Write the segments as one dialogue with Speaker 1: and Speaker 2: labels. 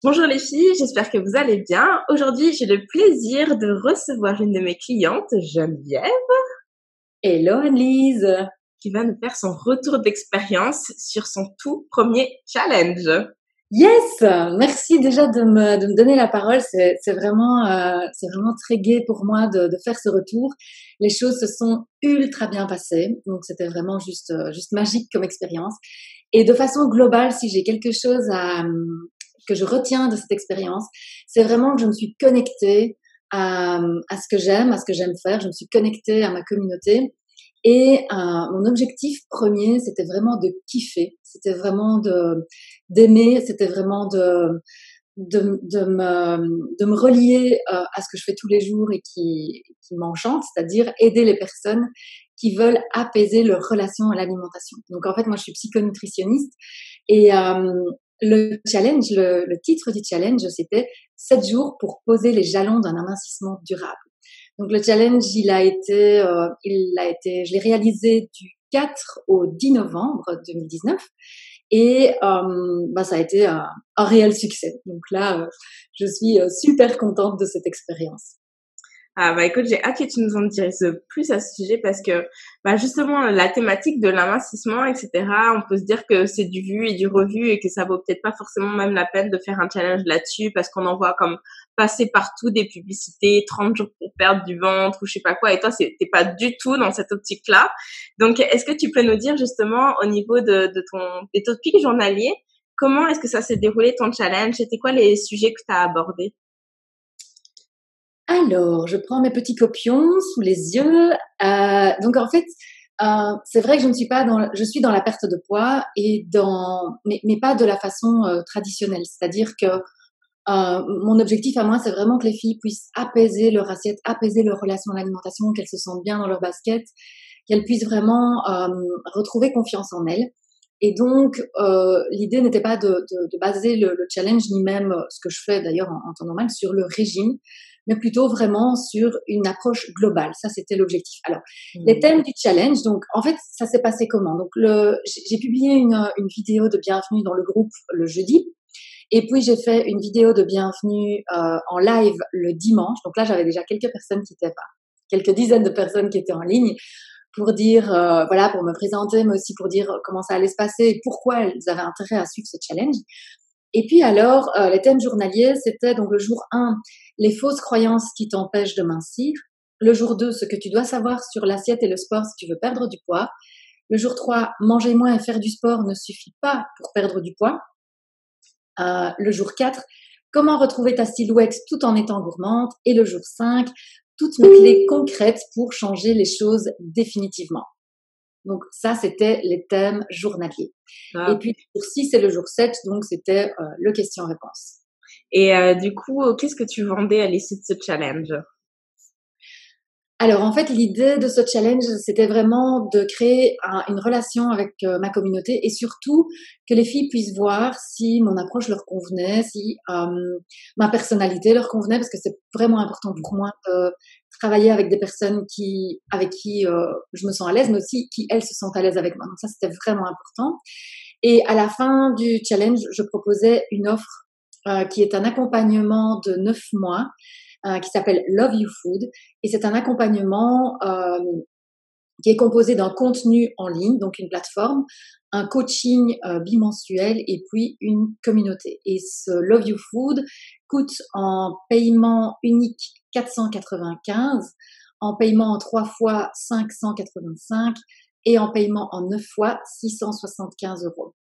Speaker 1: Bonjour les filles, j'espère que vous allez bien. Aujourd'hui, j'ai le plaisir de recevoir une de mes clientes, Geneviève,
Speaker 2: Hello Annelise.
Speaker 1: qui va nous faire son retour d'expérience sur son tout premier challenge.
Speaker 2: Yes, merci déjà de me donner la parole. C'est vraiment très gai pour moi de faire ce retour. Les choses se sont ultra bien passées, donc c'était vraiment juste magique comme expérience. Et de façon globale, si j'ai quelque chose que je retiens de cette expérience, c'est vraiment que je me suis connectée à ce que j'aime faire. Je me suis connectée à ma communauté. Et mon objectif premier, c'était vraiment de kiffer, c'était vraiment d'aimer, c'était vraiment de me relier à ce que je fais tous les jours et qui m'enchante, c'est-à-dire aider les personnes qui veulent apaiser leur relation à l'alimentation. Donc en fait, moi, je suis psychonutritionniste et le titre du challenge, c'était 7 jours pour poser les jalons d'un amincissement durable. Donc le challenge, je l'ai réalisé du 4 au 10 novembre 2019 et ça a été un réel succès. Donc là, je suis super contente de cette expérience.
Speaker 1: Ah bah écoute, j'ai hâte que tu nous en dises plus à ce sujet parce que justement la thématique de l'amincissement, etc., on peut se dire que c'est du vu et du revu et que ça vaut peut-être pas forcément même la peine de faire un challenge là-dessus parce qu'on en voit comme passer partout des publicités, 30 jours pour perdre du ventre ou je sais pas quoi, et toi t'es pas du tout dans cette optique-là. Donc est-ce que tu peux nous dire justement au niveau des topics journaliers, comment est-ce que ça s'est déroulé ton challenge? C'était quoi les sujets que tu as abordés?
Speaker 2: Alors, je prends mes petits copions sous les yeux. Donc en fait, c'est vrai que je suis dans la perte de poids mais pas de la façon traditionnelle. C'est-à-dire que mon objectif à moi, c'est vraiment que les filles puissent apaiser leur assiette, apaiser leur relation à l'alimentation, qu'elles se sentent bien dans leur basket, qu'elles puissent vraiment retrouver confiance en elles. Et donc, l'idée n'était pas de baser le challenge, ni même ce que je fais d'ailleurs en temps normal, sur le régime, mais plutôt vraiment sur une approche globale. Ça, c'était l'objectif. Alors, les thèmes du challenge, donc en fait, ça s'est passé comment? Donc, j'ai publié une vidéo de bienvenue dans le groupe le jeudi. Et puis, j'ai fait une vidéo de bienvenue en live le dimanche. Donc là, j'avais déjà quelques dizaines de personnes qui étaient en ligne pour dire, voilà, pour me présenter, mais aussi pour dire comment ça allait se passer et pourquoi elles avaient intérêt à suivre ce challenge. Et puis alors, les thèmes journaliers, c'était donc le jour 1, les fausses croyances qui t'empêchent de mincir. Le jour 2, ce que tu dois savoir sur l'assiette et le sport si tu veux perdre du poids. Le jour 3, manger moins et faire du sport ne suffit pas pour perdre du poids. Le jour 4, comment retrouver ta silhouette tout en étant gourmande. Et le jour 5, toutes mes clés concrètes pour changer les choses définitivement. Donc ça, c'était les thèmes journaliers. Et puis le jour 6 et le jour 7, donc c'était le question-réponse.
Speaker 1: Et du coup, qu'est-ce que tu vendais à l'issue de ce challenge?
Speaker 2: Alors en fait, l'idée de ce challenge, c'était vraiment de créer une relation avec ma communauté et surtout que les filles puissent voir si mon approche leur convenait, si ma personnalité leur convenait, parce que c'est vraiment important pour moi de travailler avec des personnes avec qui je me sens à l'aise, mais aussi qui elles se sentent à l'aise avec moi. Donc ça, c'était vraiment important. Et à la fin du challenge, je proposais une offre qui est un accompagnement de 9 mois qui s'appelle Love You Food. Et c'est un accompagnement qui est composé d'un contenu en ligne, donc une plateforme, un coaching bimensuel et puis une communauté. Et ce Love You Food coûte en paiement unique 495, en paiement en 3 fois 585 et en paiement en 9 fois 675 euros.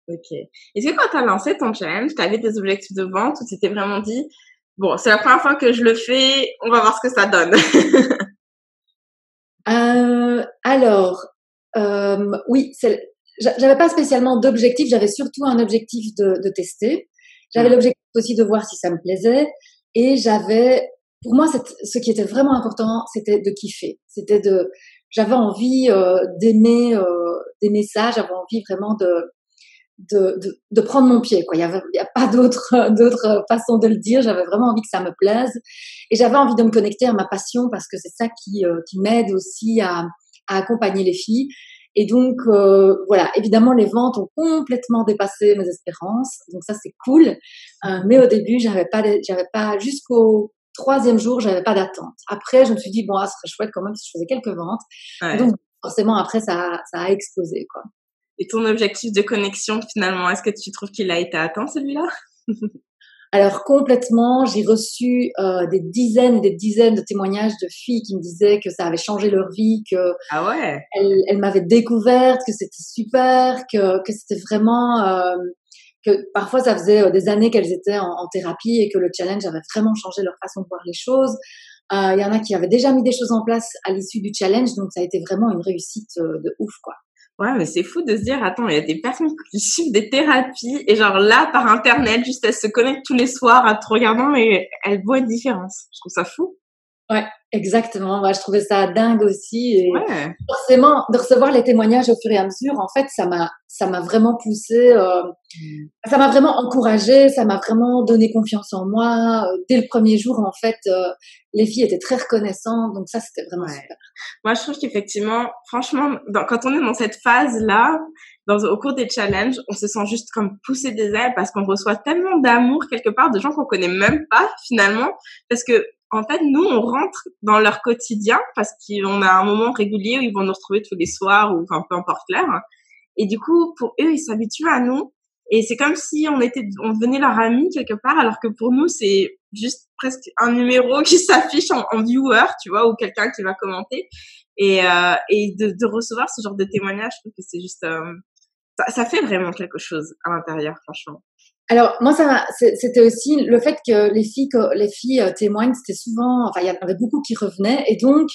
Speaker 1: Ok. Est-ce que quand tu as lancé ton challenge, tu avais des objectifs de vente ou tu t'es vraiment dit, bon, c'est la première fois que je le fais, on va voir ce que ça donne?
Speaker 2: Alors, oui, j'avais pas spécialement d'objectif, j'avais surtout un objectif de tester. J'avais l'objectif aussi de voir si ça me plaisait et pour moi, ce qui était vraiment important, c'était de kiffer. J'avais envie d'aimer ça, j'avais envie vraiment de prendre mon pied, quoi. Il y a pas d'autre façon de le dire. J'avais vraiment envie que ça me plaise et j'avais envie de me connecter à ma passion parce que c'est ça qui m'aide aussi à accompagner les filles. Et donc, voilà, évidemment, les ventes ont complètement dépassé mes espérances. Donc ça, c'est cool. Mais au début, j'avais pas, jusqu'au 3e jour, j'avais pas d'attente. Après, je me suis dit, bon, ce serait chouette quand même si je faisais quelques ventes.
Speaker 1: Ouais.
Speaker 2: Et donc, forcément, après, ça a explosé, quoi.
Speaker 1: Et ton objectif de connexion, finalement, est-ce que tu trouves qu'il a été atteint, celui-là?
Speaker 2: Alors complètement, j'ai reçu des dizaines et des dizaines de témoignages de filles qui me disaient que ça avait changé leur vie, que
Speaker 1: Ah ouais?
Speaker 2: elles m'avaient découverte, que c'était super, que c'était vraiment que parfois ça faisait des années qu'elles étaient en thérapie et que le challenge avait vraiment changé leur façon de voir les choses. Il y en a qui avaient déjà mis des choses en place à l'issue du challenge, donc ça a été vraiment une réussite de ouf, quoi.
Speaker 1: Ouais, mais c'est fou de se dire, attends, il y a des personnes qui suivent des thérapies et genre là, par Internet, juste elles se connectent tous les soirs à te regardant et elles voient une différence. Je trouve ça fou.
Speaker 2: Ouais, exactement. Ouais, je trouvais ça dingue aussi. Et
Speaker 1: Ouais.
Speaker 2: forcément, de recevoir les témoignages au fur et à mesure, en fait, ça m'a vraiment poussée, ça m'a vraiment encouragée, ça m'a vraiment donné confiance en moi. Dès le premier jour, en fait, les filles étaient très reconnaissantes, donc ça, c'était vraiment
Speaker 1: Ouais.
Speaker 2: super.
Speaker 1: Moi, je trouve qu'effectivement, franchement, quand on est dans cette phase-là, au cours des challenges, on se sent juste comme pousser des ailes parce qu'on reçoit tellement d'amour quelque part de gens qu'on connaît même pas finalement, parce que en fait, nous, on rentre dans leur quotidien parce qu'on a un moment régulier où ils vont nous retrouver tous les soirs ou enfin peu importe l'heure. Et du coup, pour eux, ils s'habituent à nous. Et c'est comme si on devenait leur ami quelque part, alors que pour nous, c'est juste presque un numéro qui s'affiche en viewer, tu vois, ou quelqu'un qui va commenter. Et de recevoir ce genre de témoignage, je trouve que c'est juste, ça fait vraiment quelque chose à l'intérieur, franchement.
Speaker 2: Alors moi, c'était aussi le fait que les filles témoignent, c'était souvent, enfin, il y en avait beaucoup qui revenaient, et donc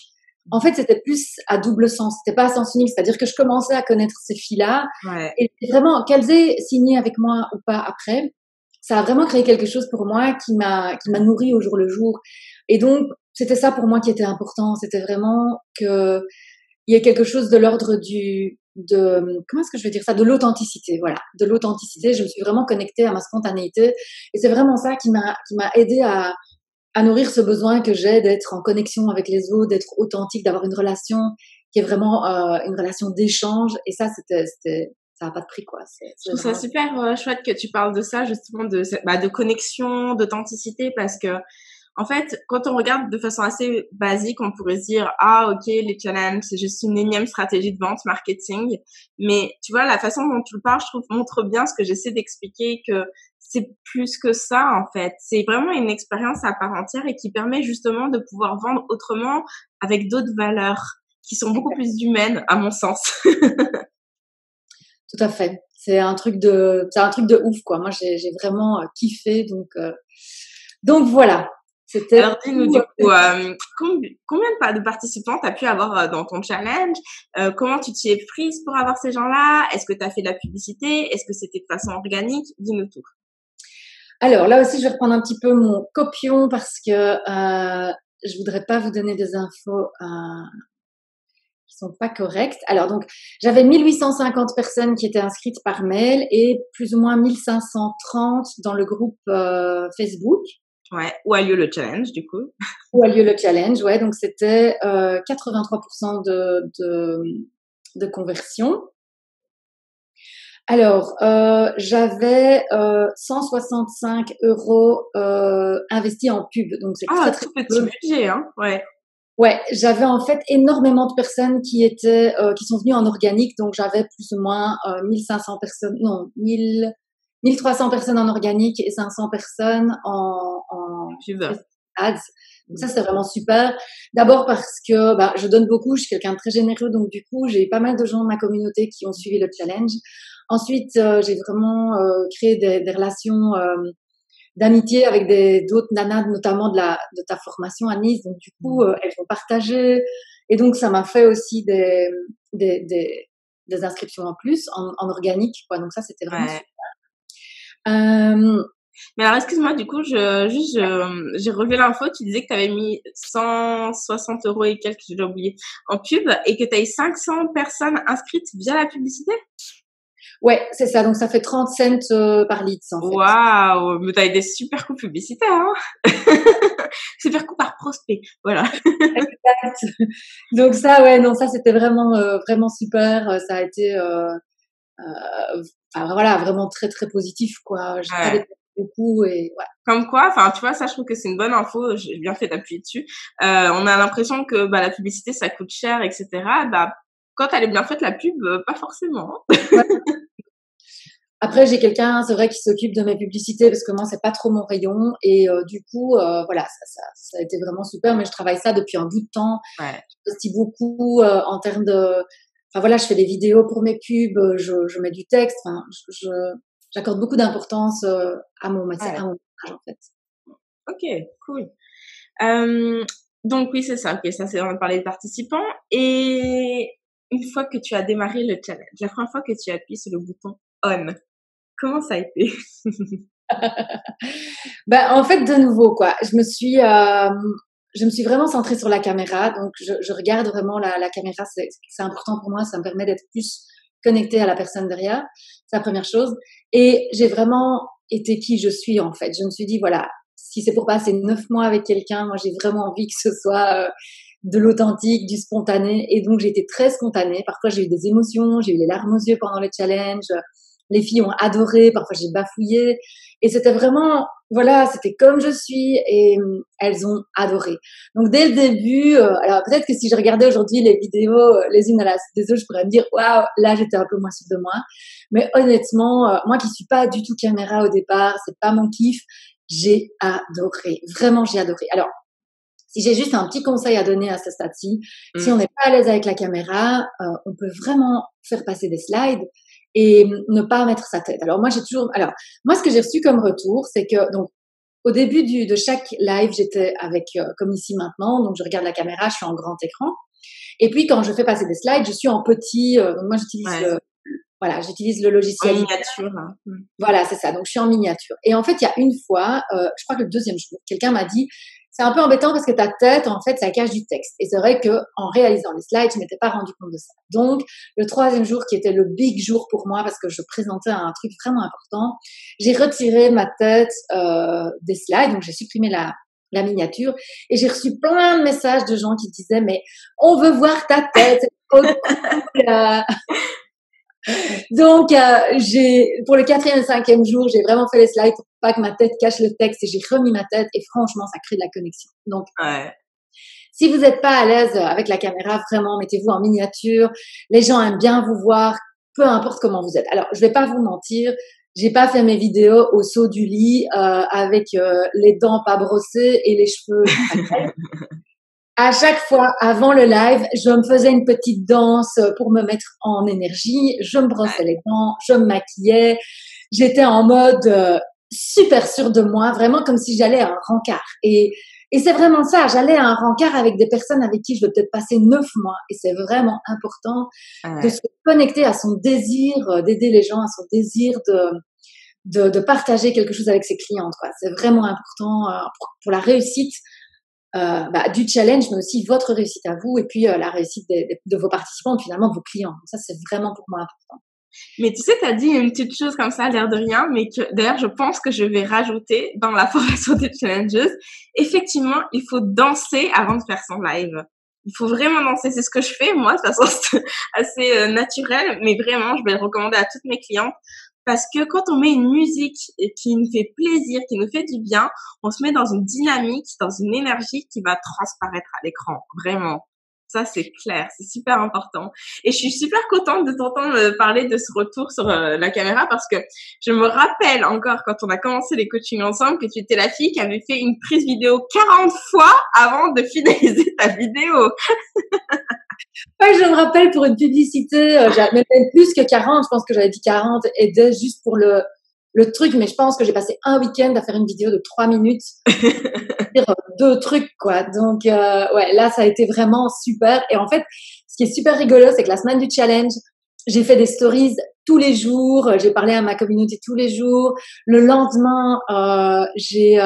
Speaker 2: en fait, c'était plus à double sens. C'était pas à sens unique. C'est-à-dire que je commençais à connaître ces filles-là.
Speaker 1: Ouais.
Speaker 2: Et vraiment, qu'elles aient signé avec moi ou pas après, ça a vraiment créé quelque chose pour moi qui m'a nourri au jour le jour. Et donc, c'était ça pour moi qui était important. C'était vraiment que il y ait quelque chose de l'ordre comment est-ce que je vais dire ça? De l'authenticité. Voilà. De l'authenticité. Je me suis vraiment connectée à ma spontanéité. Et c'est vraiment ça qui m'a aidé à nourrir ce besoin que j'ai d'être en connexion avec les autres, d'être authentique, d'avoir une relation qui est vraiment une relation d'échange. Et ça, ça n'a pas de prix, quoi.
Speaker 1: Je trouve ça super chouette que tu parles de ça, justement, de connexion, d'authenticité, parce que, en fait, quand on regarde de façon assez basique, on pourrait se dire, ah, ok, les challenges, c'est juste une énième stratégie de vente, marketing. Mais, tu vois, la façon dont tu le parles, je trouve, montre bien ce que j'essaie d'expliquer, que c'est plus que ça, en fait. C'est vraiment une expérience à part entière et qui permet justement de pouvoir vendre autrement avec d'autres valeurs qui sont beaucoup plus humaines, à mon sens.
Speaker 2: Tout à fait. C'est un truc de ouf, quoi. Moi, j'ai vraiment kiffé, donc voilà. C'était.
Speaker 1: Alors, dis-nous du coup, combien de participants tu as pu avoir dans ton challenge? Comment tu t'y es prise pour avoir ces gens-là? Est-ce que tu as fait de la publicité? Est-ce que c'était de façon organique? Dis-nous tout.
Speaker 2: Alors là aussi, je vais reprendre un petit peu mon copion parce que je voudrais pas vous donner des infos qui sont pas correctes. Alors donc, j'avais 1850 personnes qui étaient inscrites par mail et plus ou moins 1530 dans le groupe Facebook.
Speaker 1: Ouais, où a lieu le challenge, du coup?
Speaker 2: Où a lieu le challenge, ouais. Donc, c'était 83% de conversion. Alors, j'avais 165 € investis en pub. Donc, c'est très, très
Speaker 1: Tout petit budget, hein? Ouais.
Speaker 2: Ouais, j'avais en fait énormément de personnes qui sont venues en organique. Donc, j'avais plus ou moins 1500 personnes, non, 1300 personnes en organique et 500 personnes en
Speaker 1: Pub.
Speaker 2: ads. Donc ça, c'est vraiment super. D'abord parce que je donne beaucoup, je suis quelqu'un de très généreux, donc du coup, j'ai pas mal de gens de ma communauté qui ont suivi le challenge. Ensuite, j'ai vraiment créé des relations d'amitié avec d'autres nanas, notamment de ta formation à Nice. Donc du coup, elles ont partagé. Et donc, ça m'a fait aussi des inscriptions en plus, en organique, quoi. Donc ça, c'était vraiment super.
Speaker 1: Mais alors, excuse-moi, du coup, j'ai relevé l'info, tu disais que tu avais mis 160 € et quelques, j'ai oublié, en pub et que tu as eu 500 personnes inscrites via la publicité?
Speaker 2: Ouais, c'est ça. Donc, ça fait 30 cents par lead, en fait.
Speaker 1: Waouh! Mais t'as eu des super coups publicitaires, hein? Super coup par prospect. Voilà.
Speaker 2: Exact. Donc ça, ouais, non, ça c'était vraiment, vraiment super. Ça a été, enfin voilà, vraiment très très positif, quoi. J'ai pas
Speaker 1: Ouais.
Speaker 2: dépensé beaucoup et ouais.
Speaker 1: Comme quoi, enfin, tu vois, ça, je trouve que c'est une bonne info. J'ai bien fait d'appuyer dessus. On a l'impression que, bah, la publicité, ça coûte cher, etc. Bah, quand elle est bien faite, la pub, pas forcément.
Speaker 2: Ouais. Après, j'ai quelqu'un, c'est vrai, qui s'occupe de mes publicités parce que moi, c'est pas trop mon rayon. Et du coup, voilà, ça a été vraiment super. Mais je travaille ça depuis un bout de temps.
Speaker 1: Ouais.
Speaker 2: J'investis beaucoup en termes de. Enfin voilà, je fais des vidéos pour mes pubs, je mets du texte. Enfin, j'accorde beaucoup d'importance à mon message,
Speaker 1: Ouais.
Speaker 2: en fait.
Speaker 1: Ok, cool. Euh, donc oui, c'est ça. Ok, ça, c'est, on a parlé des participants. Et une fois que tu as démarré le challenge, la première fois que tu as appuyé sur le bouton on, comment ça a été?
Speaker 2: Ben, en fait, de nouveau, quoi. Je me suis vraiment centrée sur la caméra. Donc, je regarde vraiment la caméra. C'est important pour moi. Ça me permet d'être plus connectée à la personne derrière. C'est la première chose. Et j'ai vraiment été qui je suis, en fait. Je me suis dit, voilà, si c'est pour passer 9 mois avec quelqu'un, moi, j'ai vraiment envie que ce soit de l'authentique, du spontané. Et donc, j'ai été très spontanée. Parfois, j'ai eu des émotions. J'ai eu les larmes aux yeux pendant le challenge. Les filles ont adoré. Parfois, j'ai bafouillé. Et c'était vraiment, voilà, c'était comme je suis et elles ont adoré. Donc dès le début, alors peut-être que si je regardais aujourd'hui les vidéos les unes à la suite des autres, je pourrais me dire waouh, là j'étais un peu moins sûre de moi. Mais honnêtement, moi qui suis pas du tout caméra au départ, c'est pas mon kiff, j'ai adoré. Vraiment, j'ai adoré. Alors si j'ai juste un petit conseil à donner à ce stade-ci, si on n'est pas à l'aise avec la caméra, on peut vraiment faire passer des slides et ne pas mettre sa tête. Alors moi moi ce que j'ai reçu comme retour, c'est que donc au début de chaque live, j'étais avec comme ici maintenant, donc je regarde la caméra, je suis en grand écran. Et puis quand je fais passer des slides, je suis en petit. Donc moi
Speaker 1: Ouais,
Speaker 2: j'utilise le
Speaker 1: en
Speaker 2: logiciel.
Speaker 1: miniature, hein.
Speaker 2: Voilà, c'est ça. Donc, je suis en miniature. Et en fait, il y a une fois, je crois que le deuxième jour, quelqu'un m'a dit, c'est un peu embêtant parce que ta tête, en fait, ça cache du texte. Et c'est vrai que en réalisant les slides, je m'étais pas rendu compte de ça. Donc, le troisième jour, qui était le big jour pour moi parce que je présentais un truc vraiment important, j'ai retiré ma tête des slides. Donc, j'ai supprimé la miniature et j'ai reçu plein de messages de gens qui disaient, mais on veut voir ta tête, c'est trop cool. Donc, pour le quatrième et cinquième jour, j'ai vraiment fait les slides pour pas que ma tête cache le texte et j'ai remis ma tête et franchement, ça crée de la connexion. Donc,
Speaker 1: Ouais.
Speaker 2: si vous n'êtes pas à l'aise avec la caméra, vraiment, mettez-vous en miniature. Les gens aiment bien vous voir, peu importe comment vous êtes. Alors, je vais pas vous mentir, j'ai pas fait mes vidéos au saut du lit avec les dents pas brossées et les cheveux. À chaque fois, avant le live, je me faisais une petite danse pour me mettre en énergie. Je me brossais les dents, je me maquillais. J'étais en mode super sûre de moi, vraiment comme si j'allais à un rencard. Et c'est vraiment ça, j'allais à un rencard avec des personnes avec qui je vais peut-être passer 9 mois. Et c'est vraiment important de
Speaker 1: Ouais.
Speaker 2: se connecter à son désir d'aider les gens, à son désir de partager quelque chose avec ses clientes, quoi. C'est vraiment important pour la réussite du challenge, mais aussi votre réussite à vous et puis la réussite de vos participants, finalement de vos clients. Donc ça, c'est vraiment pour moi important.
Speaker 1: Mais tu sais, tu as dit une petite chose comme ça, à l'air de rien, mais que d'ailleurs, je pense que je vais rajouter dans la formation des challenges. Effectivement, il faut danser avant de faire son live. Il faut vraiment danser. C'est ce que je fais, moi. De toute façon, c'est assez naturel, mais vraiment, je vais le recommander à toutes mes clientes. Parce que quand on met une musique qui nous fait plaisir, qui nous fait du bien, on se met dans une dynamique, dans une énergie qui va transparaître à l'écran. Vraiment. Ça, c'est clair, c'est super important. Et je suis super contente de t'entendre parler de ce retour sur la caméra parce que je me rappelle encore quand on a commencé les coachings ensemble que tu étais la fille qui avait fait une prise vidéo 40 fois avant de finaliser ta vidéo.
Speaker 2: Ouais, je me rappelle pour une publicité, j'avais même plus que 40, je pense que j'avais dit 40 et juste pour le truc, mais je pense que j'ai passé un week-end à faire une vidéo de 3 minutes, dire deux trucs, quoi. Donc, ouais, là, ça a été vraiment super. Et en fait, ce qui est super rigolo, c'est que la semaine du challenge, j'ai fait des stories tous les jours, j'ai parlé à ma communauté tous les jours. Le lendemain, j'ai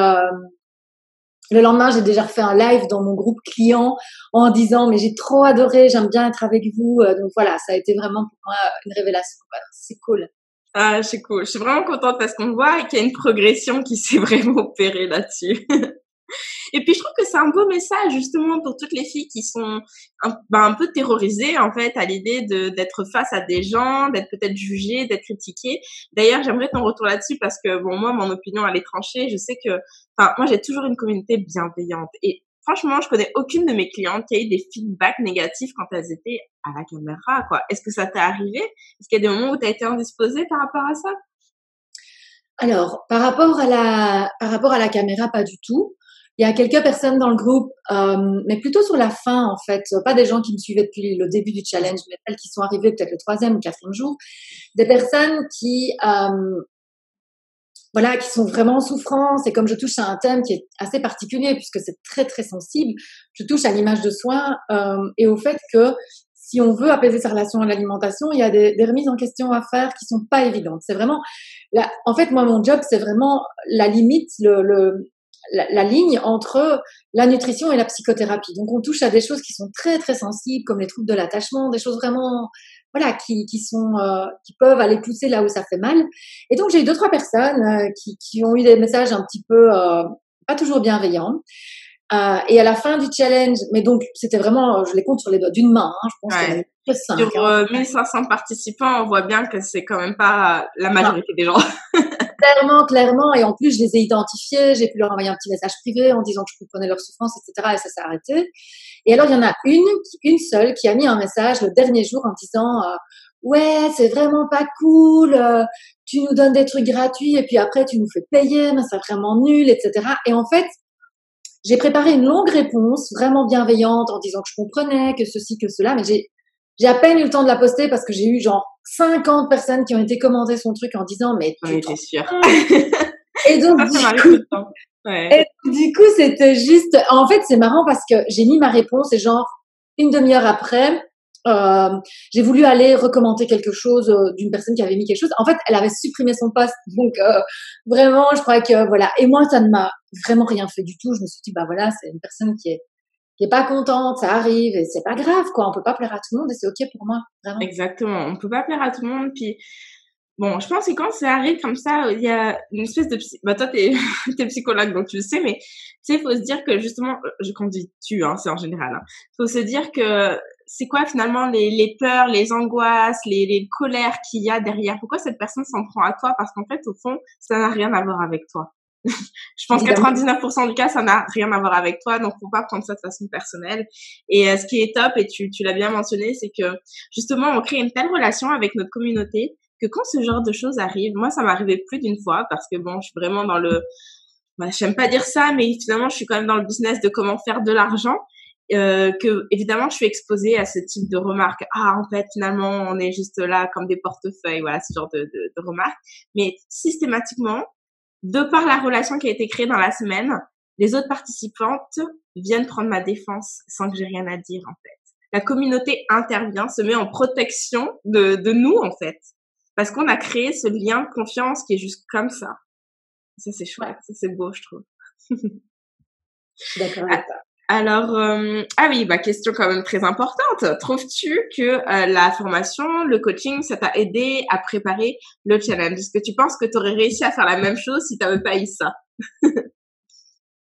Speaker 2: déjà refait un live dans mon groupe client en disant mais j'ai trop adoré, j'aime bien être avec vous. Donc voilà, ça a été vraiment pour moi une révélation. Voilà, c'est cool.
Speaker 1: Ah, c'est cool. Je suis vraiment contente parce qu'on voit qu'il y a une progression qui s'est vraiment opérée là-dessus. Et puis, je trouve que c'est un beau message, justement, pour toutes les filles qui sont un peu terrorisées, en fait, à l'idée d'être face à des gens, d'être peut-être jugées, d'être critiquées. D'ailleurs, j'aimerais ton retour là-dessus parce que, bon, moi, mon opinion, elle est tranchée. Je sais que, enfin, moi, j'ai toujours une communauté bienveillante. Et franchement, je connais aucune de mes clientes qui a eu des feedbacks négatifs quand elles étaient à la caméra, quoi. Est-ce que ça t'est arrivé? Est-ce qu'il y a des moments où tu as été indisposée par rapport à ça?
Speaker 2: Alors, par rapport à la caméra, pas du tout. Il y a quelques personnes dans le groupe, mais plutôt sur la fin, en fait. Pas des gens qui me suivaient depuis le début du challenge, mais celles qui sont arrivées peut-être le 3e ou 4e jour. Des personnes qui, voilà, qui sont vraiment en souffrance. Et comme je touche à un thème qui est assez particulier, puisque c'est très, très sensible, je touche à l'image de soi, et au fait que si on veut apaiser sa relation à l'alimentation, il y a des remises en question à faire qui sont pas évidentes. C'est vraiment, en fait, moi, mon job, c'est vraiment la limite, la ligne entre la nutrition et la psychothérapie. Donc, on touche à des choses qui sont très, très sensibles, comme les troubles de l'attachement, des choses vraiment, voilà, qui peuvent aller pousser là où ça fait mal. Et donc, j'ai eu 2-3 personnes qui ont eu des messages un petit peu pas toujours bienveillants. Et à la fin du challenge, mais donc c'était vraiment, je les compte sur les doigts d'une main, hein, je pense qu'il y en avait que 5.
Speaker 1: Sur 1500 participants, on voit bien que c'est quand même pas la majorité des gens.
Speaker 2: Clairement. Et en plus, je les ai identifiés, j'ai pu leur envoyer un petit message privé en disant que je comprenais leur souffrance, etc. Et ça s'est arrêté. Et alors, il y en a une seule qui a mis un message le dernier jour en disant ouais, c'est vraiment pas cool, tu nous donnes des trucs gratuits et puis après tu nous fais payer, mais c'est vraiment nul, etc. Et en fait, j'ai préparé une longue réponse, vraiment bienveillante, en disant que je comprenais, que ceci, que cela, mais j'ai à peine eu le temps de la poster parce que j'ai eu genre 50 personnes qui ont été commenter son truc en disant mais
Speaker 1: tu t'es sûre.
Speaker 2: Et donc du coup c'était juste, en fait c'est marrant parce que j'ai mis ma réponse et genre une demi-heure après j'ai voulu aller recommander quelque chose d'une personne qui avait mis quelque chose. En fait, elle avait supprimé son post. Donc, vraiment, je crois que, voilà. Et moi, ça ne m'a vraiment rien fait du tout. Je me suis dit, bah voilà, c'est une personne qui est pas contente, ça arrive et c'est pas grave, quoi. On peut pas plaire à tout le monde et c'est OK pour moi, vraiment.
Speaker 1: Exactement. On peut pas plaire à tout le monde. Puis, bon, je pense que quand ça arrive comme ça, il y a une espèce de bah, toi, t'es psychologue, donc tu le sais, mais, tu sais, faut se dire que justement, quand je dis tu, hein, c'est en général, hein. Faut se dire que, c'est quoi finalement les peurs, les angoisses, les colères qu'il y a derrière? Pourquoi cette personne s'en prend à toi? Parce qu'en fait, au fond, ça n'a rien à voir avec toi. Je pense que 99% du cas, ça n'a rien à voir avec toi, donc faut pas prendre ça de façon personnelle. Et ce qui est top, et tu l'as bien mentionné, c'est que justement, on crée une telle relation avec notre communauté que quand ce genre de choses arrive, moi, ça m'est arrivé plus d'une fois parce que bon, je suis vraiment dans j'aime pas dire ça, mais finalement, je suis quand même dans le business de comment faire de l'argent. Que évidemment je suis exposée à ce type de remarques. Ah, en fait, finalement, on est juste là comme des portefeuilles, voilà, ce genre de remarques. Mais systématiquement, de par la relation qui a été créée dans la semaine, les autres participantes viennent prendre ma défense sans que j'ai rien à dire, en fait. La communauté intervient, se met en protection de nous, en fait. Parce qu'on a créé ce lien de confiance qui est juste comme ça. Ça, c'est chouette. Ça, c'est beau, je trouve.
Speaker 2: D'accord avec toi.
Speaker 1: Alors, ah oui, question quand même très importante. Trouves-tu que la formation, le coaching, ça t'a aidé à préparer le challenge? Est-ce que tu penses que tu aurais réussi à faire la même chose si tu n'avais pas eu ça?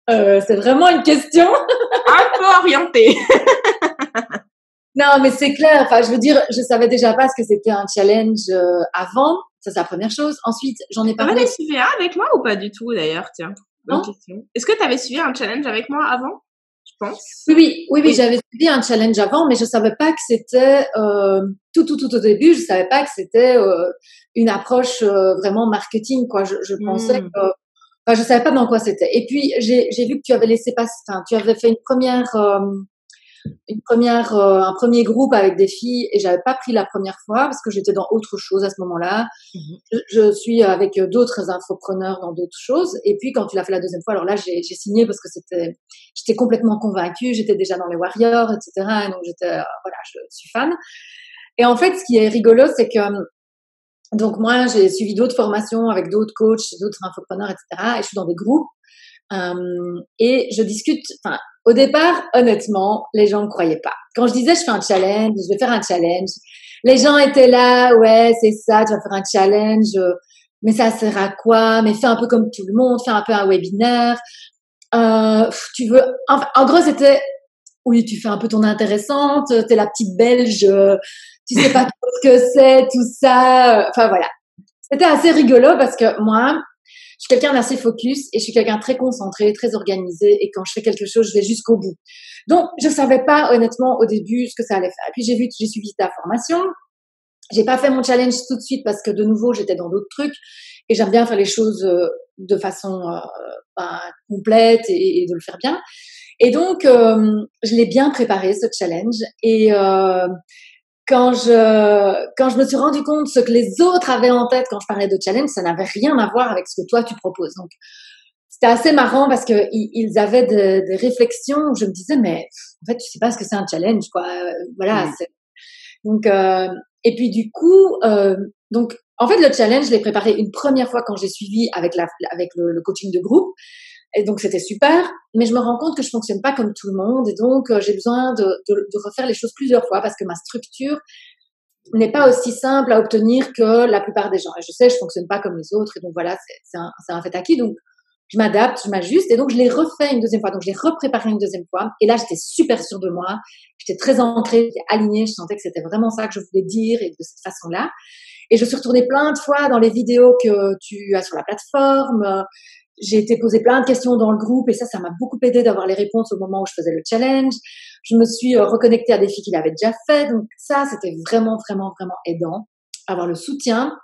Speaker 2: C'est vraiment une question
Speaker 1: un peu orientée.
Speaker 2: Non, mais c'est clair. Enfin, je veux dire, je savais déjà pas ce que c'était un challenge avant. Ça, c'est la première chose. Ensuite, j'en ai parlé.
Speaker 1: Tu avais suivi un avec moi ou pas du tout, d'ailleurs? Tiens, bonne question. Est-ce que tu avais suivi un challenge avec moi avant? Je pense.
Speaker 2: Oui, j'avais suivi un challenge avant, mais je savais pas que c'était tout au début. Je savais pas que c'était une approche vraiment marketing, quoi. Je pensais que, enfin, je savais pas dans quoi c'était. Et puis j'ai vu que tu avais laissé passer, enfin, tu avais fait un premier groupe avec des filles et j'avais pas pris la première fois parce que j'étais dans autre chose à ce moment-là. Je suis avec d'autres infopreneurs dans d'autres choses. Et puis, quand tu l'as fait la deuxième fois, alors là, j'ai signé parce que j'étais complètement convaincue. J'étais déjà dans les Warriors, etc. Et donc, voilà, je suis fan. Et en fait, ce qui est rigolo, c'est que, donc moi, j'ai suivi d'autres formations avec d'autres coachs, d'autres infopreneurs, etc. Et je suis dans des groupes. Et je discute, enfin, au départ, honnêtement, les gens ne croyaient pas. Quand je disais, je fais un challenge, je vais faire un challenge, les gens étaient là, ouais, c'est ça, tu vas faire un challenge, mais ça sert à quoi? Mais fais un peu comme tout le monde, fais un peu un webinaire. tu veux, en gros, c'était, oui, tu fais un peu ton intéressante, t'es la petite Belge, tu sais pas trop ce que c'est, tout ça. Enfin, voilà. C'était assez rigolo parce que moi, je suis quelqu'un d'assez focus et je suis quelqu'un de très concentré, très organisé. Et quand je fais quelque chose, je vais jusqu'au bout. Donc, je savais pas honnêtement au début ce que ça allait faire. Et puis j'ai suivi ta formation. J'ai pas fait mon challenge tout de suite parce que de nouveau, j'étais dans d'autres trucs et j'aime bien faire les choses de façon complète et de le faire bien. Et donc, je l'ai bien préparé ce challenge et quand je me suis rendu compte ce que les autres avaient en tête quand je parlais de challenge, ça n'avait rien à voir avec ce que toi tu proposes. Donc c'était assez marrant parce que ils avaient des réflexions où je me disais mais en fait tu sais pas ce que c'est un challenge quoi. Voilà. Donc et puis du coup donc en fait le challenge je l'ai préparé une première fois quand j'ai suivi avec le coaching de groupe. Et donc, c'était super, mais je me rends compte que je fonctionne pas comme tout le monde et donc j'ai besoin de refaire les choses plusieurs fois parce que ma structure n'est pas aussi simple à obtenir que la plupart des gens. Et je sais, je fonctionne pas comme les autres et donc voilà, c'est un fait acquis. Donc, je m'adapte, je m'ajuste et donc je l'ai refait une deuxième fois. Donc, je l'ai repréparé une deuxième fois et là, j'étais super sûre de moi. J'étais très ancrée, j'étais alignée, je sentais que c'était vraiment ça que je voulais dire et de cette façon-là. Et je suis retournée plein de fois dans les vidéos que tu as sur la plateforme. J'ai été poser plein de questions dans le groupe et ça m'a beaucoup aidé d'avoir les réponses au moment où je faisais le challenge. Je me suis reconnectée à des filles qui l'avaient déjà fait. Donc ça, c'était vraiment, vraiment, vraiment aidant. Avoir le soutien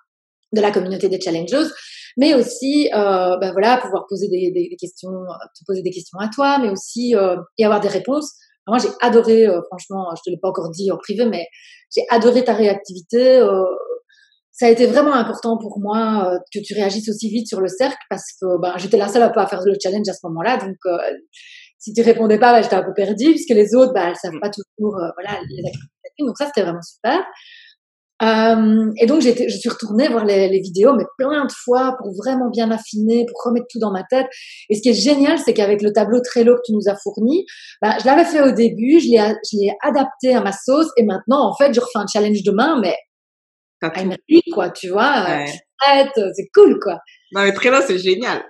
Speaker 2: de la communauté des challengers, mais aussi, voilà, pouvoir poser des questions, te poser des questions à toi, mais aussi, y avoir des réponses. Alors moi, j'ai adoré, franchement, je te l'ai pas encore dit en privé, mais j'ai adoré ta réactivité, ça a été vraiment important pour moi que tu réagisses aussi vite sur le cercle parce que j'étais la seule à pas faire le challenge à ce moment-là. Donc, si tu répondais pas, j'étais un peu perdue puisque les autres, elles savent pas toujours voilà les activités. Donc ça, c'était vraiment super. Et donc, je suis retournée voir les vidéos, mais plein de fois pour vraiment bien affiner, pour remettre tout dans ma tête. Et ce qui est génial, c'est qu'avec le tableau Trello que tu nous as fourni, je l'avais fait au début, je l'ai adapté à ma sauce et maintenant, en fait, je refais un challenge demain, mais quoi, tu vois, ouais. C'est cool, quoi.
Speaker 1: Non, mais Trello, c'est génial.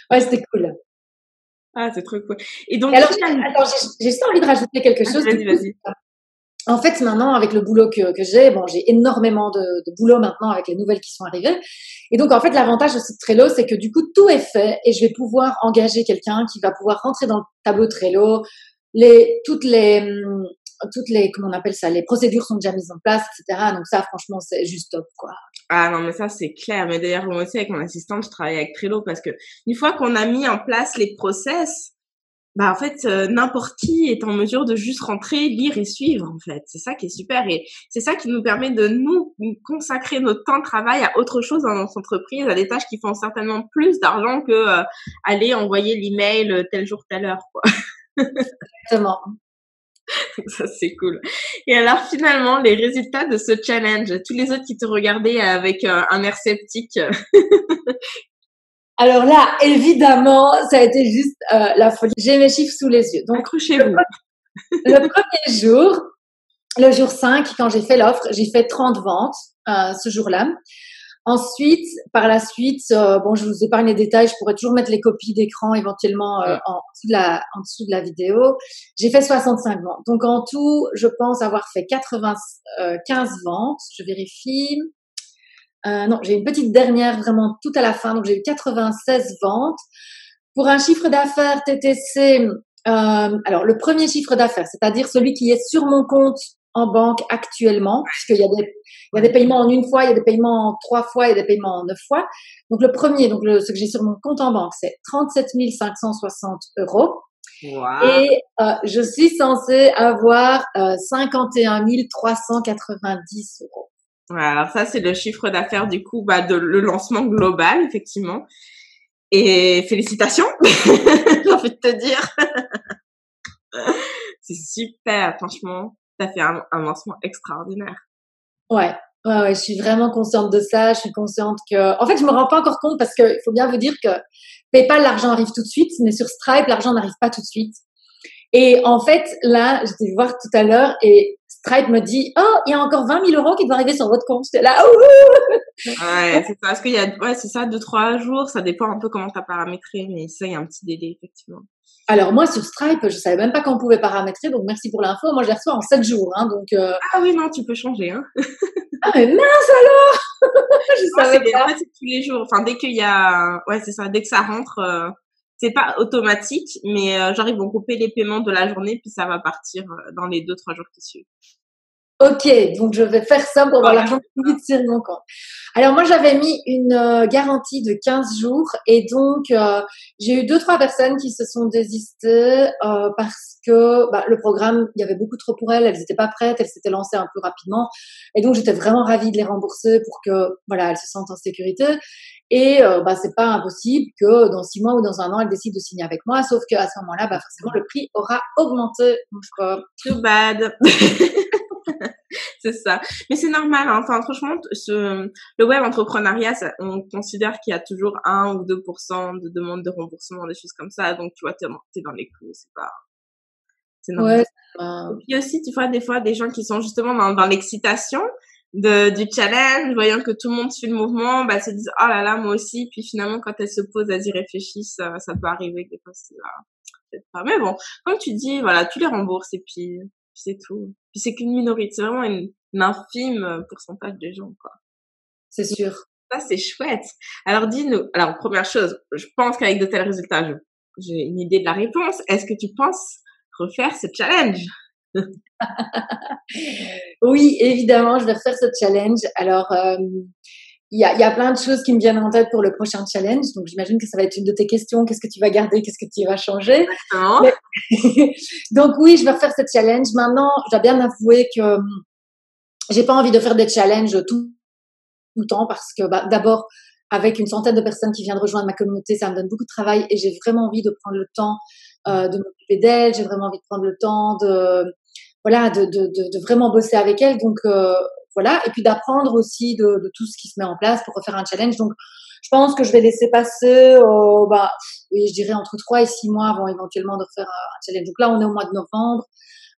Speaker 2: Ouais, c'était cool.
Speaker 1: Ah, c'est trop cool. Et donc,
Speaker 2: alors, attends, j'ai juste envie de rajouter quelque chose.
Speaker 1: Vas-y.
Speaker 2: En fait, maintenant, avec le boulot que j'ai énormément de boulot maintenant avec les nouvelles qui sont arrivées. Et donc, en fait, l'avantage aussi de Trello, c'est que du coup, tout est fait et je vais pouvoir engager quelqu'un qui va pouvoir rentrer dans le tableau Trello, toutes les, comment on appelle ça, les procédures sont déjà mises en place, etc. Donc ça, franchement, c'est juste top, quoi.
Speaker 1: Ah non, mais ça, c'est clair. Mais d'ailleurs, moi aussi, avec mon assistante, je travaille avec Trello parce que une fois qu'on a mis en place les process, en fait, n'importe qui est en mesure de juste rentrer, lire et suivre, en fait. C'est ça qui est super et c'est ça qui nous permet de nous consacrer notre temps de travail à autre chose dans notre entreprise, à des tâches qui font certainement plus d'argent que aller envoyer l'email tel jour, telle heure, quoi.
Speaker 2: Exactement.
Speaker 1: Ça, c'est cool. Et alors, finalement, les résultats de ce challenge, tous les autres qui te regardaient avec un air sceptique.
Speaker 2: Alors là, évidemment, ça a été juste la folie. J'ai mes chiffres sous les yeux. Donc,
Speaker 1: accrochez-vous.
Speaker 2: Le premier jour, le jour 5, quand j'ai fait l'offre, j'ai fait 30 ventes ce jour-là. Ensuite, par la suite, je vous épargne les détails, je pourrais toujours mettre les copies d'écran éventuellement en dessous de la vidéo. J'ai fait 65 ventes. Donc en tout, je pense avoir fait 15 ventes. Je vérifie. Non, j'ai une petite dernière vraiment tout à la fin. Donc j'ai eu 96 ventes. Pour un chiffre d'affaires TTC, alors le premier chiffre d'affaires, c'est-à-dire celui qui est sur mon compte en banque actuellement, puisqu'il y a des paiements en une fois, il y a des paiements en 3 fois, il y a des paiements en 9 fois. Donc le premier, ce que j'ai sur mon compte en banque, c'est 37 560 €.
Speaker 1: Wow.
Speaker 2: Et je suis censée avoir 51 390 €.
Speaker 1: Ouais, alors ça, c'est le chiffre d'affaires du coup de le lancement global, effectivement. Et félicitations, j'ai envie de te dire. C'est super, franchement. T'as fait un lancement extraordinaire.
Speaker 2: Ouais, je suis vraiment consciente de ça. Je suis consciente que, en fait, je me rends pas encore compte parce que il faut bien vous dire que PayPal, l'argent arrive tout de suite, mais sur Stripe, l'argent n'arrive pas tout de suite. Et en fait, là, j'étais voir tout à l'heure et Stripe me dit, oh, il y a encore 20 000 € qui doivent arriver sur votre compte. J'étais là, ouh!
Speaker 1: Ouais, c'est ça. Parce qu'il y a, ouais, c'est ça, 2-3 jours. Ça dépend un peu comment t'as paramétré, mais ça, il y a un petit délai, effectivement.
Speaker 2: Alors moi, sur Stripe, je savais même pas qu'on pouvait paramétrer, donc merci pour l'info. Moi, je les reçois en 7 jours, hein, donc.
Speaker 1: Ah oui, non, tu peux changer, hein.
Speaker 2: Ah mais mince alors! Je
Speaker 1: Ouais,
Speaker 2: savais pas.
Speaker 1: en fait, c'est tous les jours. Enfin, dès qu'il y a, ouais, c'est ça. Dès que ça rentre, c'est pas automatique, mais genre ils vont couper les paiements de la journée, puis ça va partir dans les 2-3 jours qui suivent.
Speaker 2: Ok, donc je vais faire ça pour avoir
Speaker 1: Voilà.
Speaker 2: l'argent plus vite sur mon compte. Alors moi j'avais mis une garantie de 15 jours et donc j'ai eu 2-3 personnes qui se sont désistées parce que le programme, il y avait beaucoup trop pour elles n'étaient pas prêtes, elles s'étaient lancées un peu rapidement et donc j'étais vraiment ravie de les rembourser pour que voilà, elles se sentent en sécurité et c'est pas impossible que dans 6 mois ou dans un an elles décident de signer avec moi, sauf qu'à ce moment-là forcément le prix aura augmenté. Donc,
Speaker 1: Too bad. C'est ça. Mais c'est normal, hein. Enfin, franchement, le web entrepreneuriat, on considère qu'il y a toujours 1 ou 2% de demandes de remboursement, des choses comme ça. Donc, tu vois, t'es dans les clous. C'est normal.
Speaker 2: ouais.
Speaker 1: Et puis aussi, tu vois, des fois, des gens qui sont justement dans l'excitation du challenge, voyant que tout le monde suit le mouvement, se disent, oh là là, moi aussi. Puis finalement, quand elles se posent, elles y réfléchissent, ça peut arriver que des fois, peut-être pas. Mais bon, comme tu dis, voilà, tu les rembourses et puis c'est tout. Puis c'est qu'une minorité, c'est vraiment une infime pourcentage des gens, quoi.
Speaker 2: C'est sûr.
Speaker 1: Ça, c'est chouette. Alors, dis-nous. Alors, première chose, je pense qu'avec de tels résultats, j'ai une idée de la réponse. Est-ce que tu penses refaire ce challenge?
Speaker 2: Oui, évidemment, je vais refaire ce challenge. Alors, il y a plein de choses qui me viennent en tête pour le prochain challenge. Donc, j'imagine que ça va être une de tes questions. Qu'est-ce que tu vas garder? Qu'est-ce que tu vas changer?
Speaker 1: Exactement.
Speaker 2: Donc, oui, je vais refaire ce challenge. Maintenant, je dois bien avouer que j'ai pas envie de faire des challenges tout le temps parce que, d'abord, avec une centaine de personnes qui viennent de rejoindre ma communauté, ça me donne beaucoup de travail et j'ai vraiment envie de prendre le temps de m'occuper d'elles. J'ai vraiment envie de prendre le temps de vraiment bosser avec elles. Donc, voilà. Et puis d'apprendre aussi de tout ce qui se met en place pour refaire un challenge. Donc, je pense que je vais laisser passer, oui, je dirais entre 3 et 6 mois avant éventuellement de refaire un challenge. Donc là, on est au mois de novembre.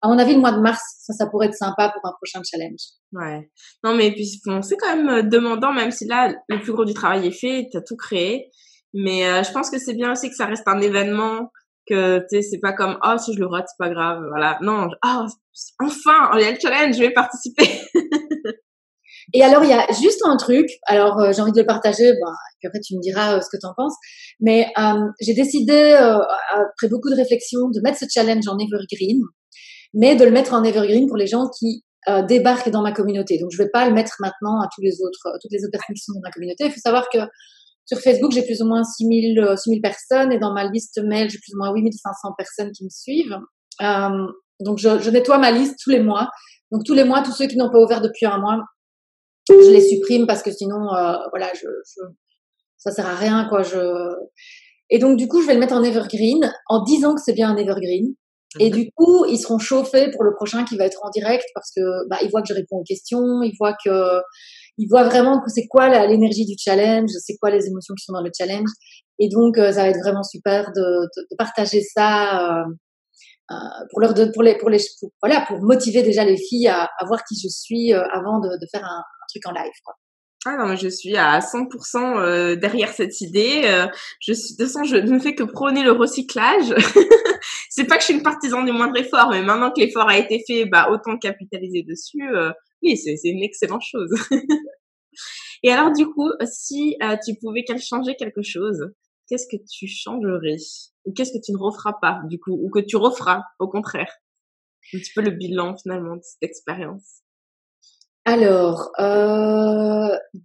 Speaker 2: À mon avis, le mois de mars, ça pourrait être sympa pour un prochain challenge.
Speaker 1: Ouais. Non, mais puis bon, c'est quand même demandant, même si là, le plus gros du travail est fait, t'as tout créé. Mais je pense que c'est bien aussi que ça reste un événement, que tu sais, c'est pas comme oh si je le rate, c'est pas grave, voilà. Non, enfin, il y a le challenge, je vais participer.
Speaker 2: Et alors, il y a juste un truc. Alors, j'ai envie de le partager. Puis après, tu me diras ce que tu en penses. Mais j'ai décidé, après beaucoup de réflexion, de mettre ce challenge en evergreen, mais de le mettre en evergreen pour les gens qui débarquent dans ma communauté. Donc, je vais pas le mettre maintenant à toutes les autres personnes qui sont dans ma communauté. Il faut savoir que sur Facebook, j'ai plus ou moins 6 000 personnes et dans ma liste mail, j'ai plus ou moins 8 500 personnes qui me suivent. Donc, je nettoie ma liste tous les mois. Donc, tous les mois, tous ceux qui n'ont pas ouvert depuis un mois, je les supprime parce que sinon, voilà, ça sert à rien, quoi. Et donc, du coup, je vais le mettre en evergreen en disant que c'est bien un evergreen. Et du coup, ils seront chauffés pour le prochain qui va être en direct parce que, ils voient que je réponds aux questions, ils voient vraiment que c'est quoi l'énergie du challenge, c'est quoi les émotions qui sont dans le challenge. Et donc, ça va être vraiment super de partager ça, pour motiver déjà les filles à voir qui je suis avant de faire un truc en live, quoi.
Speaker 1: Ah non, mais je suis à 100% derrière cette idée. De toute façon, je ne fais que prôner le recyclage. C'est pas que je suis une partisan du moindre effort, mais maintenant que l'effort a été fait, autant capitaliser dessus. Oui, c'est une excellente chose. Et alors, du coup, si tu pouvais changer quelque chose, qu'est-ce que tu changerais? Ou qu'est-ce que tu ne referas pas, du coup? Ou que tu referas, au contraire? Un petit peu le bilan, finalement, de cette expérience.
Speaker 2: Alors,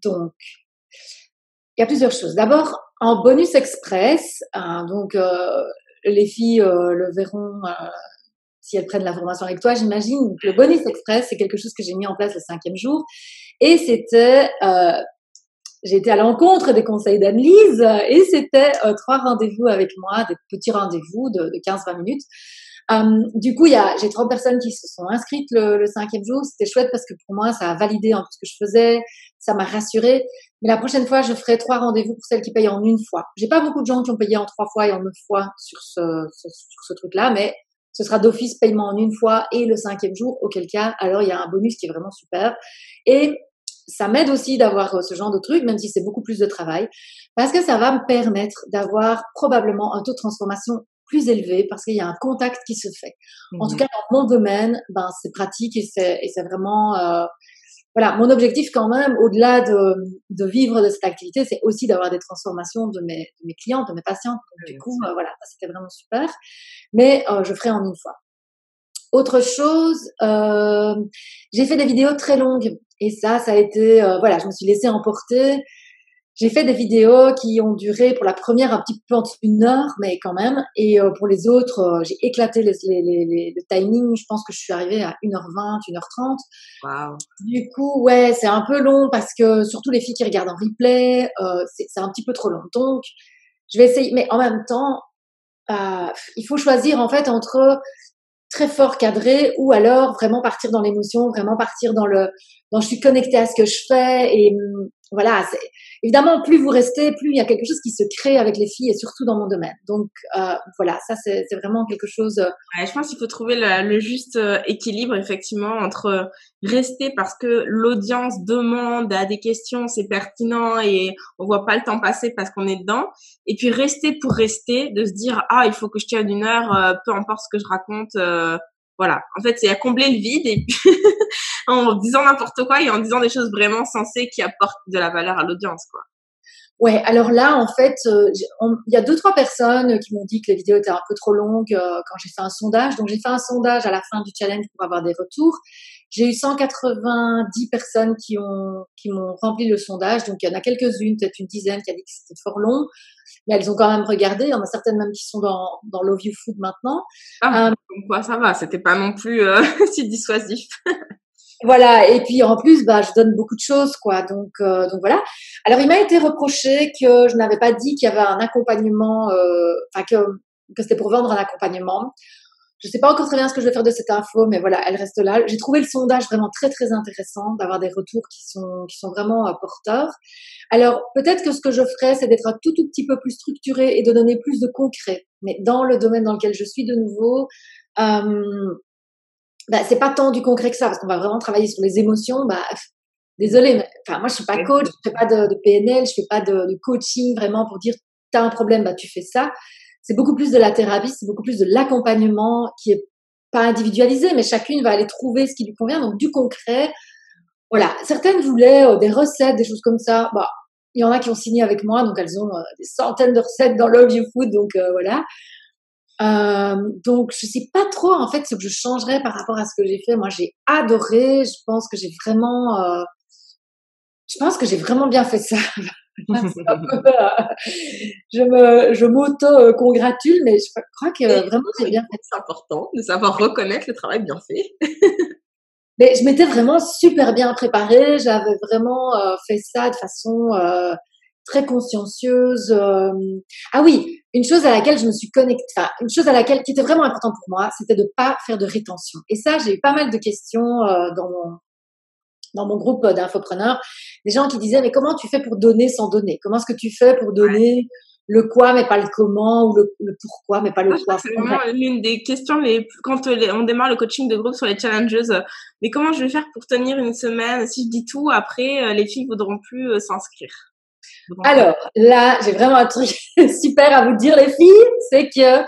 Speaker 2: donc, il y a plusieurs choses. D'abord, en bonus express, donc les filles le verront si elles prennent la formation avec toi, j'imagine. Donc, le bonus express, c'est quelque chose que j'ai mis en place le 5e jour. Et c'était, j'ai été à l'encontre des conseils d'Anne-Lise et c'était 3 rendez-vous avec moi, des petits rendez-vous de 15-20 minutes. Du coup, j'ai 30 personnes qui se sont inscrites le 5e jour. C'était chouette parce que pour moi, ça a validé un peu ce que je faisais. Ça m'a rassurée. Mais la prochaine fois, je ferai 3 rendez-vous pour celles qui payent en une fois. J'ai pas beaucoup de gens qui ont payé en 3 fois et en 9 fois sur ce truc-là, mais ce sera d'office paiement en une fois et le 5e jour, auquel cas, alors il y a un bonus qui est vraiment super. Et ça m'aide aussi d'avoir ce genre de truc, même si c'est beaucoup plus de travail, parce que ça va me permettre d'avoir probablement un taux de transformation plus élevé parce qu'il y a un contact qui se fait. En tout cas, dans mon domaine, c'est pratique et c'est vraiment voilà, mon objectif quand même, au-delà de vivre de cette activité, c'est aussi d'avoir des transformations de mes clients, de mes patients. Donc, du coup, voilà, ça c'était vraiment super. Mais je ferai en une fois. Autre chose, j'ai fait des vidéos très longues et ça a été, voilà, je me suis laissée emporter. J'ai fait des vidéos qui ont duré pour la première un petit peu en dessous d'une heure, mais quand même. Et pour les autres, j'ai éclaté le timing. Je pense que je suis arrivée à 1h20, 1h30.
Speaker 1: Wow.
Speaker 2: Du coup, ouais, c'est un peu long parce que surtout les filles qui regardent en replay, c'est un petit peu trop long. Donc, je vais essayer. Mais en même temps, il faut choisir en fait entre très fort cadré ou alors vraiment partir dans l'émotion, vraiment partir dans je suis connectée à ce que je fais et voilà, évidemment plus vous restez, plus il y a quelque chose qui se crée avec les filles et surtout dans mon domaine. Donc voilà, ça c'est vraiment quelque chose.
Speaker 1: Ouais, je pense qu'il faut trouver le juste équilibre effectivement entre rester parce que l'audience demande à des questions, c'est pertinent et on voit pas le temps passer parce qu'on est dedans, et puis rester pour rester, de se dire ah il faut que je tienne 1 heure, peu importe ce que je raconte, voilà. En fait, c'est à combler le vide et puis en disant n'importe quoi et en disant des choses vraiment sensées qui apportent de la valeur à l'audience, quoi.
Speaker 2: Ouais, alors là, en fait, il y a 2-3 personnes qui m'ont dit que les vidéos étaient un peu trop longues quand j'ai fait un sondage. Donc, j'ai fait un sondage à la fin du challenge pour avoir des retours. J'ai eu 190 personnes qui m'ont rempli le sondage. Donc, il y en a quelques-unes, peut-être une dizaine, qui a dit que c'était fort long. Mais elles ont quand même regardé. Il y en a certaines même qui sont dans Love You Food maintenant.
Speaker 1: Ah, donc quoi, ça va, c'était pas non plus si dissuasif.
Speaker 2: Voilà, et puis en plus, je donne beaucoup de choses, quoi. Donc voilà. Alors, il m'a été reproché que je n'avais pas dit qu'il y avait un accompagnement, enfin que c'était pour vendre un accompagnement. Je sais pas encore très bien ce que je vais faire de cette info, mais voilà, elle reste là. J'ai trouvé le sondage vraiment très très intéressant, d'avoir des retours qui sont vraiment porteurs. Alors peut-être que ce que je ferais, c'est d'être un tout petit peu plus structuré et de donner plus de concret. Mais dans le domaine dans lequel je suis de nouveau. C'est pas tant du concret que ça, parce qu'on va vraiment travailler sur les émotions. Désolée, mais enfin, moi, je suis pas coach, je fais pas de PNL, je fais pas de coaching vraiment pour dire, t'as un problème, tu fais ça. C'est beaucoup plus de la thérapie, c'est beaucoup plus de l'accompagnement qui est pas individualisé, mais chacune va aller trouver ce qui lui convient. Donc, du concret. Voilà. Certaines voulaient des recettes, des choses comme ça. Il y en a qui ont signé avec moi, donc elles ont des centaines de recettes dans Love You Food, donc voilà. Donc je sais pas trop en fait ce que je changerais par rapport à ce que j'ai fait. Moi j'ai adoré, je pense que j'ai vraiment bien fait ça. Je m'auto-congratule, mais je crois que vraiment j'ai bien fait.
Speaker 1: C'est important de savoir reconnaître le travail bien fait.
Speaker 2: Mais je m'étais vraiment super bien préparée, j'avais vraiment fait ça de façon très consciencieuse. Ah oui, une chose à laquelle je me suis connectée, enfin, une chose qui était vraiment importante pour moi, c'était de pas faire de rétention. Et ça, j'ai eu pas mal de questions dans mon groupe d'infopreneurs, des gens qui disaient mais comment tu fais pour donner sans donner? Comment est-ce que tu fais pour donner le quoi mais pas le comment, ou le pourquoi mais pas le quoi?
Speaker 1: C'est vraiment l'une des questions quand on démarre le coaching de groupe sur les challenges. Mais comment je vais faire pour tenir une semaine? Si je dis tout, après, les filles voudront plus s'inscrire.
Speaker 2: Alors, là, j'ai vraiment un truc super à vous dire, les filles, c'est que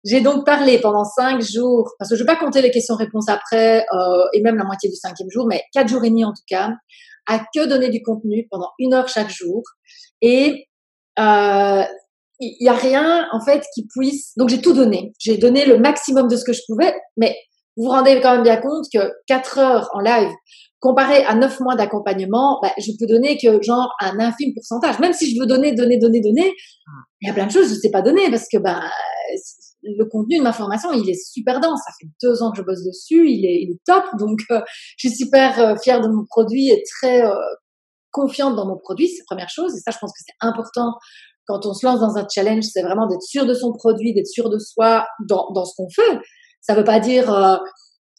Speaker 2: j'ai donc parlé pendant 5 jours, parce que je ne vais pas compter les questions-réponses après, et même la moitié du 5e jour, mais 4 jours et demi en tout cas, à que donner du contenu pendant 1 heure chaque jour. Et il y a rien, en fait, qui puisse... Donc, j'ai tout donné. J'ai donné le maximum de ce que je pouvais, mais vous vous rendez quand même bien compte que 4 heures en live, comparé à 9 mois d'accompagnement, je peux donner que genre un infime pourcentage. Même si je veux donner, il y a plein de choses que je ne sais pas donner parce que le contenu de ma formation, il est super dense. Ça fait 2 ans que je bosse dessus, il est top. Donc, je suis super fière de mon produit et très confiante dans mon produit, c'est la première chose. Et ça, je pense que c'est important quand on se lance dans un challenge, c'est vraiment d'être sûr de son produit, d'être sûr de soi dans ce qu'on fait. Ça veut pas dire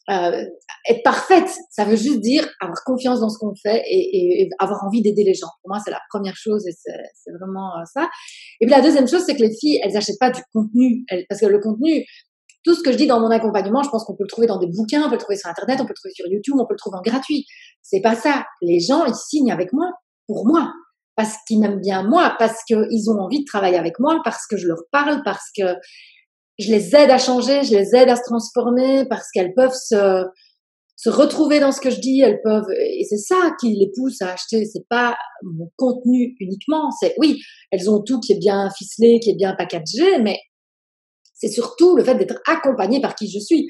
Speaker 2: être parfaite, ça veut juste dire avoir confiance dans ce qu'on fait et avoir envie d'aider les gens. Pour moi, c'est la première chose et c'est vraiment ça. Et puis la deuxième chose, c'est que les filles, elles achètent pas du contenu, parce que le contenu, Tout ce que je dis dans mon accompagnement, je pense qu'on peut le trouver dans des bouquins, on peut le trouver sur Internet, on peut le trouver sur YouTube, on peut le trouver en gratuit. C'est pas ça. Les gens, ils signent avec moi pour moi, parce qu'ils m'aiment bien moi, parce qu'ils ont envie de travailler avec moi, parce que je leur parle, parce que je les aide à changer, je les aide à se transformer, parce qu'elles peuvent se retrouver dans ce que je dis, elles peuvent, et c'est ça qui les pousse à acheter. C'est pas mon contenu uniquement. C'est, oui, elles ont tout qui est bien ficelé, qui est bien packagé, mais c'est surtout le fait d'être accompagné par qui je suis.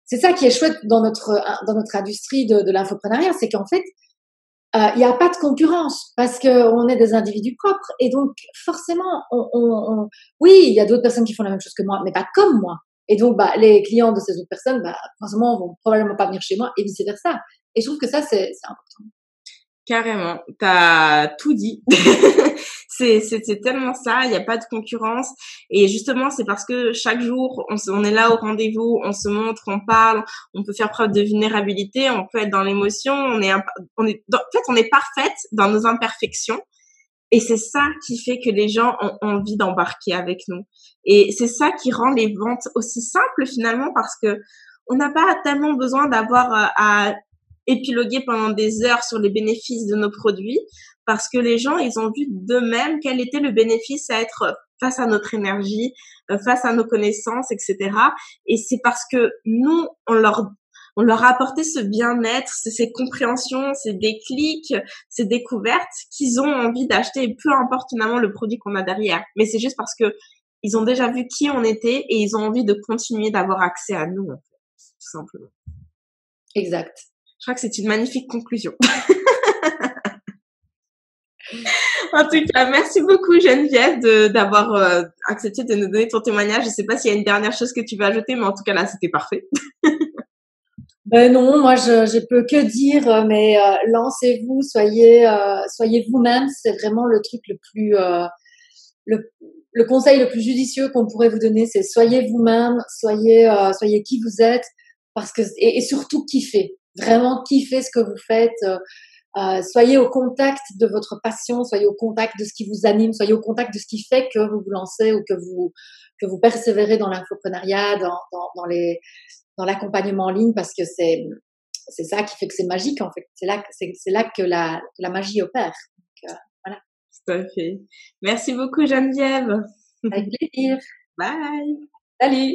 Speaker 2: C'est ça qui est chouette dans notre industrie de l'infoprenariat, c'est qu'en fait, il n'y a pas de concurrence parce qu'on est des individus propres et donc forcément, oui, il y a d'autres personnes qui font la même chose que moi, mais pas comme moi. Et donc, les clients de ces autres personnes, forcément, vont probablement pas venir chez moi et vice versa. Et je trouve que ça, c'est important.
Speaker 1: Carrément, t'as tout dit. C'est tellement ça, il n'y a pas de concurrence. Et justement, c'est parce que chaque jour, on est là au rendez-vous, on se montre, on parle, on peut faire preuve de vulnérabilité, on peut être dans l'émotion, en fait, on est parfaite dans nos imperfections. Et c'est ça qui fait que les gens ont envie d'embarquer avec nous. Et c'est ça qui rend les ventes aussi simples finalement, parce que on n'a pas tellement besoin d'avoir à épiloguer pendant des heures sur les bénéfices de nos produits, parce que les gens, ils ont vu d'eux-mêmes quel était le bénéfice à être face à notre énergie, face à nos connaissances, etc. Et c'est parce que nous, on leur a apporté ce bien-être, ces compréhensions, ces déclics, ces découvertes qu'ils ont envie d'acheter, peu importe finalement le produit qu'on a derrière. Mais c'est juste parce que ils ont déjà vu qui on était et ils ont envie de continuer d'avoir accès à nous, en fait, tout simplement.
Speaker 2: Exact.
Speaker 1: Je crois que c'est une magnifique conclusion. En tout cas, merci beaucoup Geneviève d'avoir accepté de nous donner ton témoignage. Je ne sais pas s'il y a une dernière chose que tu veux ajouter, mais en tout cas là, c'était parfait.
Speaker 2: Non, moi je peux que dire, mais lancez-vous, soyez vous-même. C'est vraiment le truc le plus, le conseil le plus judicieux qu'on pourrait vous donner, c'est soyez vous-même, soyez qui vous êtes, parce que et surtout kiffez, vraiment kiffez ce que vous faites. Soyez au contact de votre passion, soyez au contact de ce qui vous anime, soyez au contact de ce qui fait que vous vous lancez ou que vous persévérez dans l'infoprenariat, dans l'accompagnement en ligne, parce que c'est ça qui fait que c'est magique en fait. C'est là que la magie opère. Donc, voilà.
Speaker 1: Tout à fait. Merci beaucoup Geneviève.
Speaker 2: Avec plaisir.
Speaker 1: Bye.
Speaker 2: Salut.